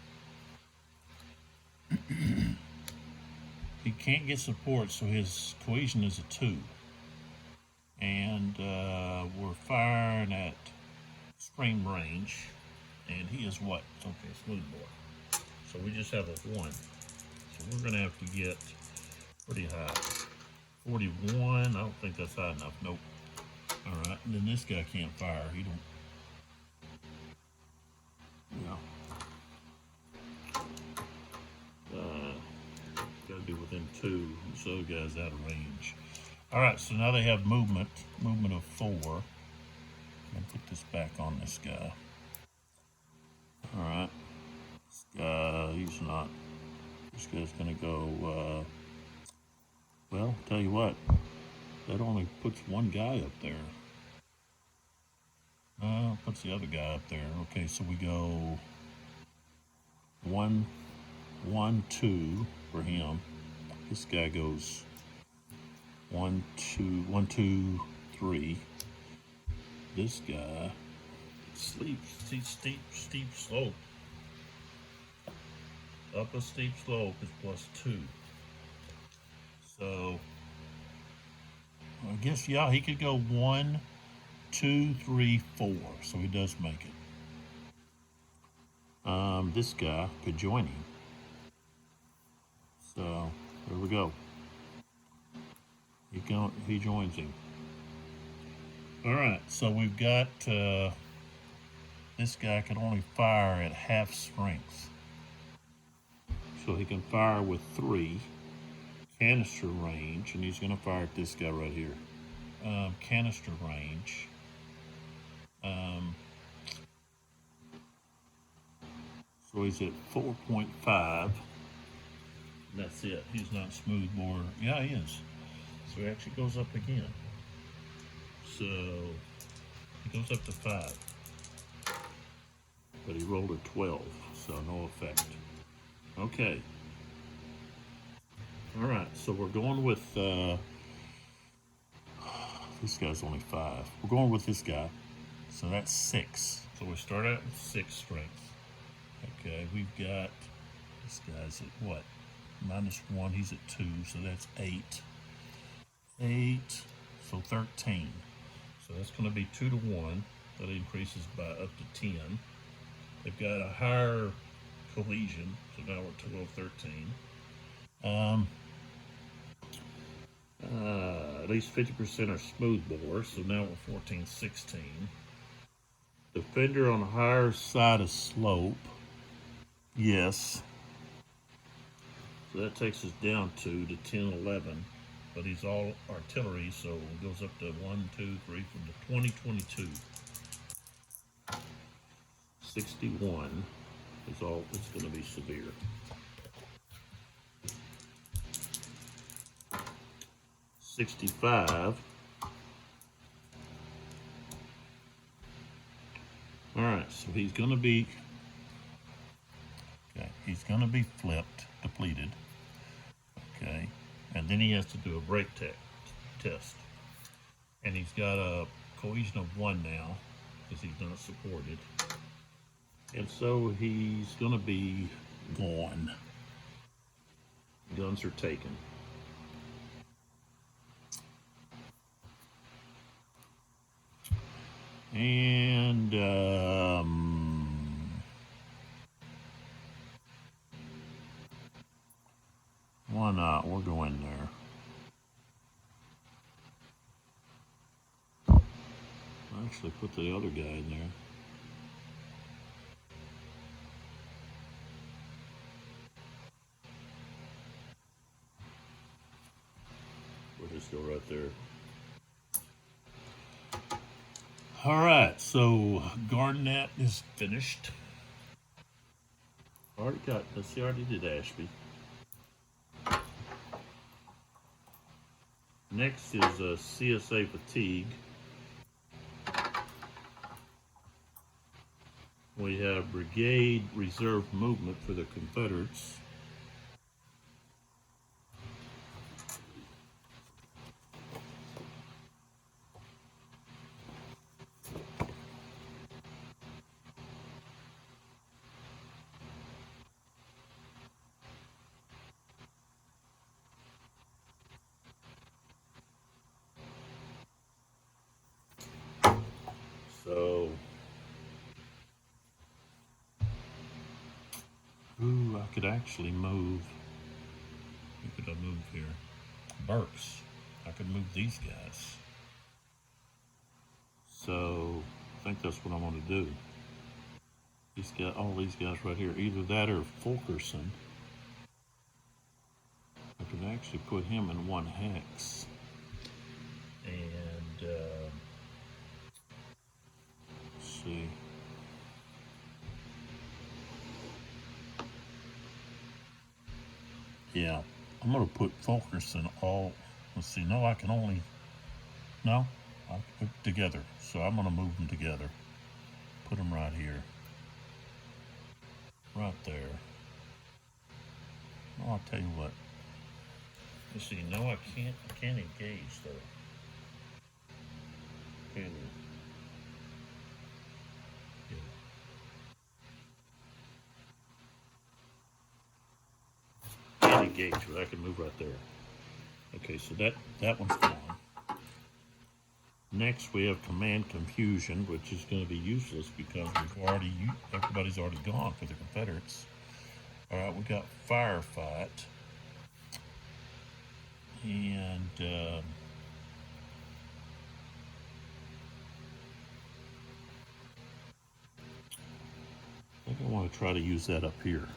He can't get support, so his cohesion is a 2. And we're firing at stream range. And he is what? Okay, smooth bore. So we just have a 1. So we're going to have to get pretty high. 41, I don't think that's high enough. Nope. All right, and then this guy can't fire. He don't. Got to be within 2. This other guy's out of range. All right, so now they have movement of 4. I'm gonna put this back on this guy. All right, this guy, he's not. This guy's gonna go. Well, tell you what, that only puts one guy up there. Puts the other guy up there. Okay, so we go 1, 1, 2 for him. This guy goes 1, 2, 1, 2, 3. This guy sleeps. See, steep slope. Up a steep slope is +2. So I guess, yeah, he could go 1, 2, 3, 4. So he does make it. This guy could join him. So there we go. He joins him. All right, so we've got this guy can only fire at half strength. So he can fire with 3 canister range, and he's going to fire at this guy right here. Canister range. So he's at 4.5. That's it. He's not smooth bore. Yeah, he is. So he actually goes up again. So he goes up to 5. But he rolled a 12, so no effect. Okay. All right, so we're going with this guy's only 5. We're going with this guy, so that's 6. So we start out with 6 strength. Okay, we've got this guy's at what? -1. He's at 2, so that's 8. 8, so 13. So that's going to be 2 to 1. That increases by up to 10. They've got a higher cohesion, so now we're 12, 13. At least 50% are smooth bore, so now we're 14, 16. Defender on the higher side of slope, yes. So that takes us down to 10, 11. But he's all artillery, so it goes up to 1, 2, 3 from the 20, 22. 61. is all it's going to be severe. $65. All right, so he's going to be flipped, depleted. Okay, and then he has to do a break test, and he's got a cohesion of 1 now because he's not supported, and so he's going to be gone. Guns are taken. And why not? We'll go in there. I'll actually put the other guy in there. We'll just go right there. All right, so Garnett is finished. Already got, let's see, I already did Ashby. Next is CSA Fatigue. We have Brigade Reserve Movement for the Confederates. So, ooh, I could actually move. Who could I move here? Burks. I could move these guys. So, I think that's what I'm going to do. He's got all these guys right here. Either that or Fulkerson. I could actually put him in 1 hex. And, let's see. Yeah, I'm going to put Fulkerson all, let's see, no, I can only, no, I put together. So I'm going to move them together. Put them right here. Right there. Oh, I'll tell you what. Let's see, no, I can't engage though. Can you? Can't engage, but I can move right there. Okay, so that one's gone. Next, we have Command Confusion, which is going to be useless because everybody's already gone for the Confederates. All right, we got Firefight, and I think I want to try to use that up here.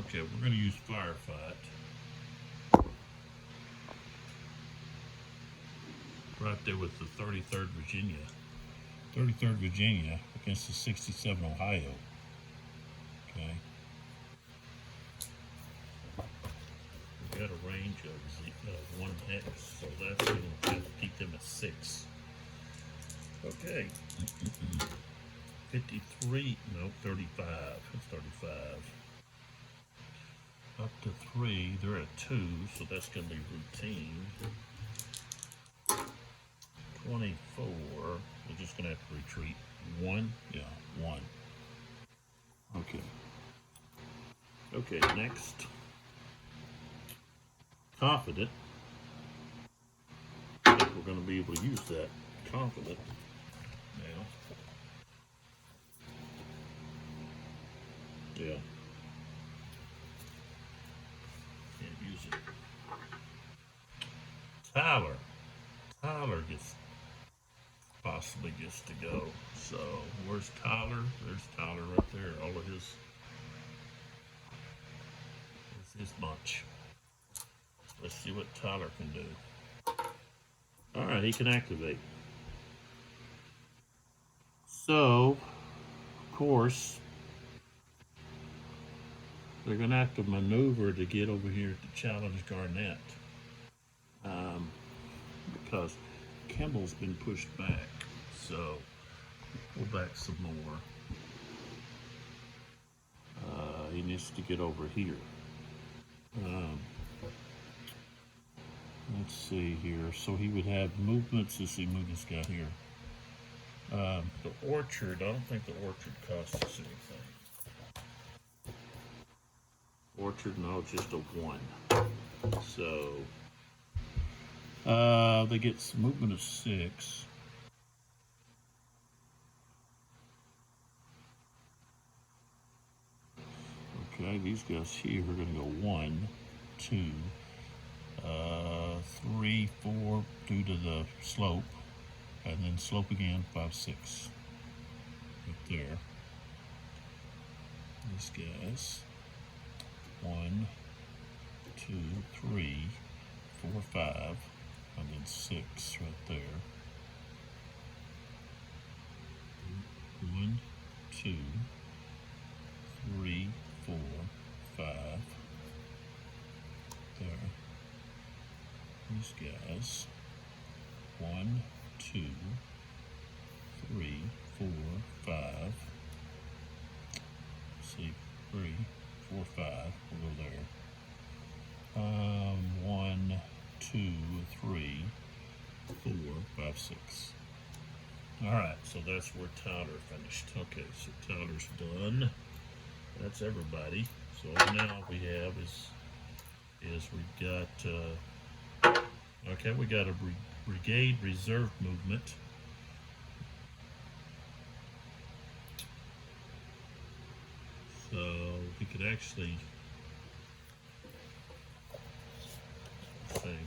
Okay, we're going to use Firefight. Right there with the 33rd Virginia. 33rd Virginia against the 67 Ohio. Okay. We've got a range of 1 hex, so that's going to have to keep them at 6. Okay. 53, no, 35. It's 35. Up to 3, they're at 2, so that's going to be routine. 24, we're just going to have to retreat. 1? Yeah, 1. Okay. Okay, next. Confident. I think we're going to be able to use that. Confident. Now. Yeah. Can't use it. Tyler possibly gets to go. So where's Tyler? There's Tyler right there. All of his bunch. Let's see what Tyler can do. All right, he can activate. So, of course, They're going to have to maneuver to get over here to challenge Garnett, because Kimball's been pushed back. So pull back some more. He needs to get over here. Um, let's see here. So he would have movements. Let's see, movements got here. The orchard, I don't think the orchard costs us anything. Orchard, no, just a 1. So, they get movement of 6. Okay, these guys here are going to go 1, 2, 3, 4 due to the slope, and then slope again, 5, 6. Right there. These guys. 1, 2, 3, 4, 5, and then 6 right there. 1, 2, 3, 4, 5. There. These guys. 1, 2, 3, 4, 5. See, 3, 4, 5. We'll go there. 1, 2, 3, 4, 5, 6. All right, so that's where Tyler finished. Okay, so Tyler's done. That's everybody. So all now we have is we've got okay, we got a brigade reserve movement. So we could actually see.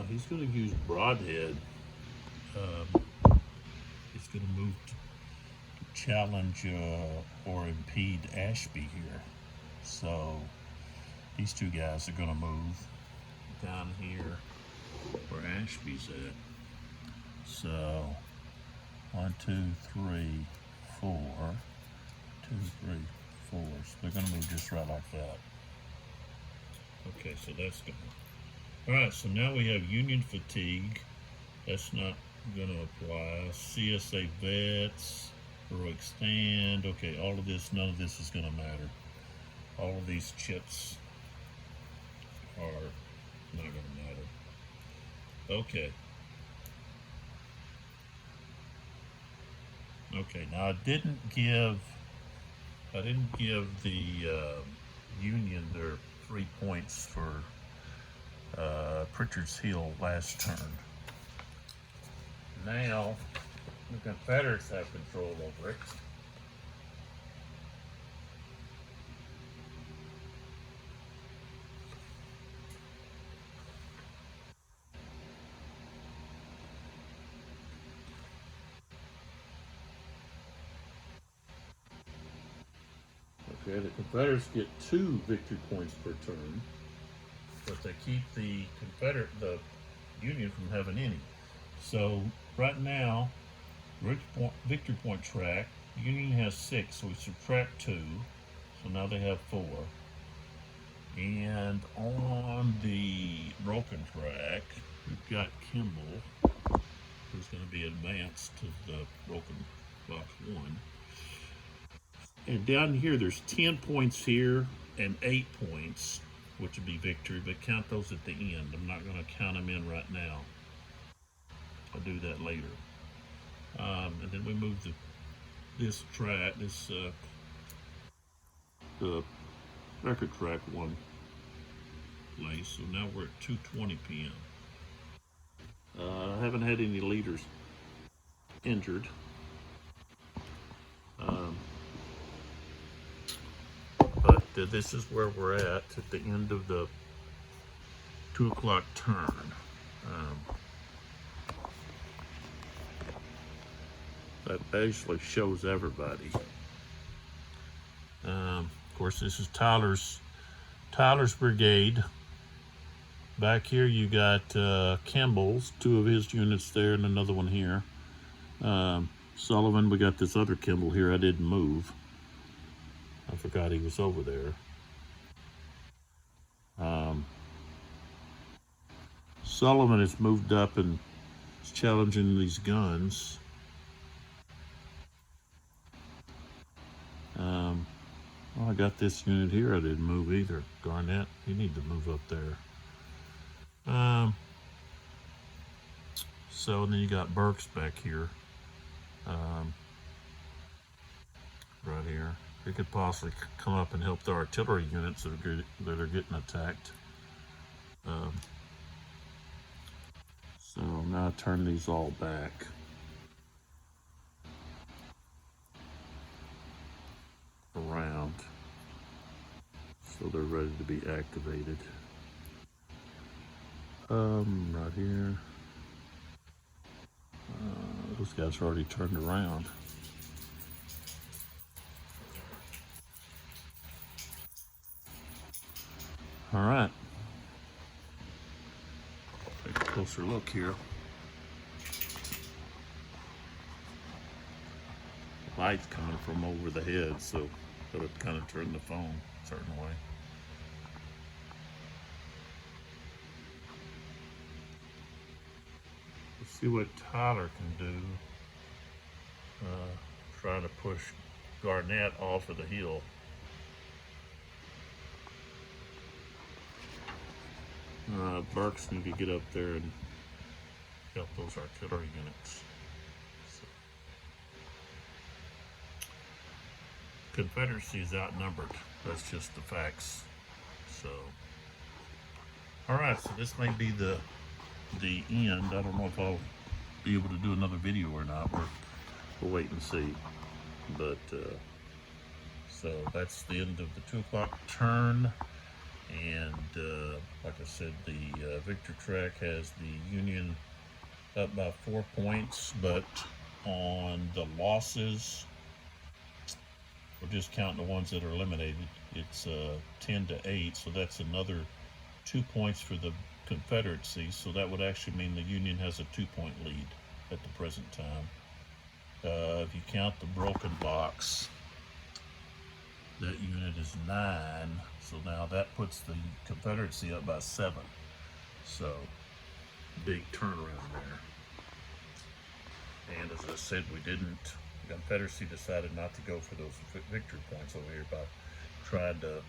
He's going to use Broadhead. He's going to move to challenge or impede Ashby here. So these two guys are going to move down here where Ashby's at. So 1, 2, 3, 4, 2, 3, 4. So they're going to move just right like that. Okay, so that's good. All right, so now we have Union fatigue. That's not going to apply. CSA vets, heroic stand. Okay, all of this, none of this is going to matter. All of these chips are not going to matter. Okay. Okay, now I didn't give the Union their 3 points for Pritchard's Hill last turn. Now the Confederates have control over it. Okay, the Confederates get 2 victory points per turn, but they keep the Union from having any. So right now, victory point track, Union has 6, so we subtract 2, so now they have 4. And on the broken track, we've got Kimball, who's going to be advanced to the broken box 1. And down here, there's 10 points here and 8 points, which would be victory, but count those at the end. I'm not going to count them in right now. I'll do that later. And then we move this track, the record track 1 place. So now we're at 2:20 p.m. I haven't had any leaders injured. But this is where we're at the end of the 2 o'clock turn. That basically shows everybody. Of course, this is Tyler's Tyler's brigade. Back here you got Campbell's, 2 of his units there and another one here. Sullivan, we got this other Kimball here I didn't move. I forgot he was over there. Sullivan has moved up and is challenging these guns. Well, I got this unit here I didn't move either. Garnett, you need to move up there. So then you got Burks back here. Right here. He could possibly come up and help the artillery units that are getting attacked. So now turn these all back. Around. So they're ready to be activated. Right here. Those guys are already turned around. All right. Take a closer look here. The light's coming from over the head, so it'll kind of turn the phone a certain way. Let's see what Tyler can do. Try to push Garnett off of the hill. Burks need to get up there and help those artillery units. So. Confederacy is outnumbered. That's just the facts. So, all right. So this may be the end. I don't know if I'll be able to do another video or not. We'll wait and see. But so that's the end of the 2 o'clock turn. And like I said, the Victor track has the Union up by 4 points, but on the losses, we're just counting the ones that are eliminated. It's 10-8, so that's another 2 points for the Confederacy. So that would actually mean the Union has a 2-point lead at the present time. If you count the broken box, that unit is 9. So now that puts the Confederacy up by 7. So big turnaround there. And as I said, the Confederacy decided not to go for those victory points over here by trying to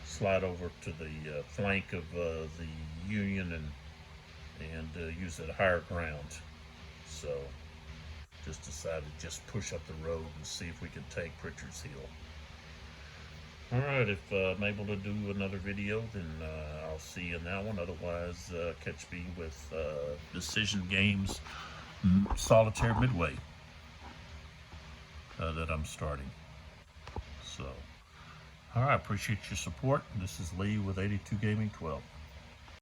slide over to the flank of the Union and use that higher ground. So just decided to just push up the road and see if we could take Pritchard's Hill. All right, if I'm able to do another video, then I'll see you in that one. Otherwise, catch me with Decision Games Solitaire Midway that I'm starting. So, all right, appreciate your support. This is Lee with 82 Gaming 12.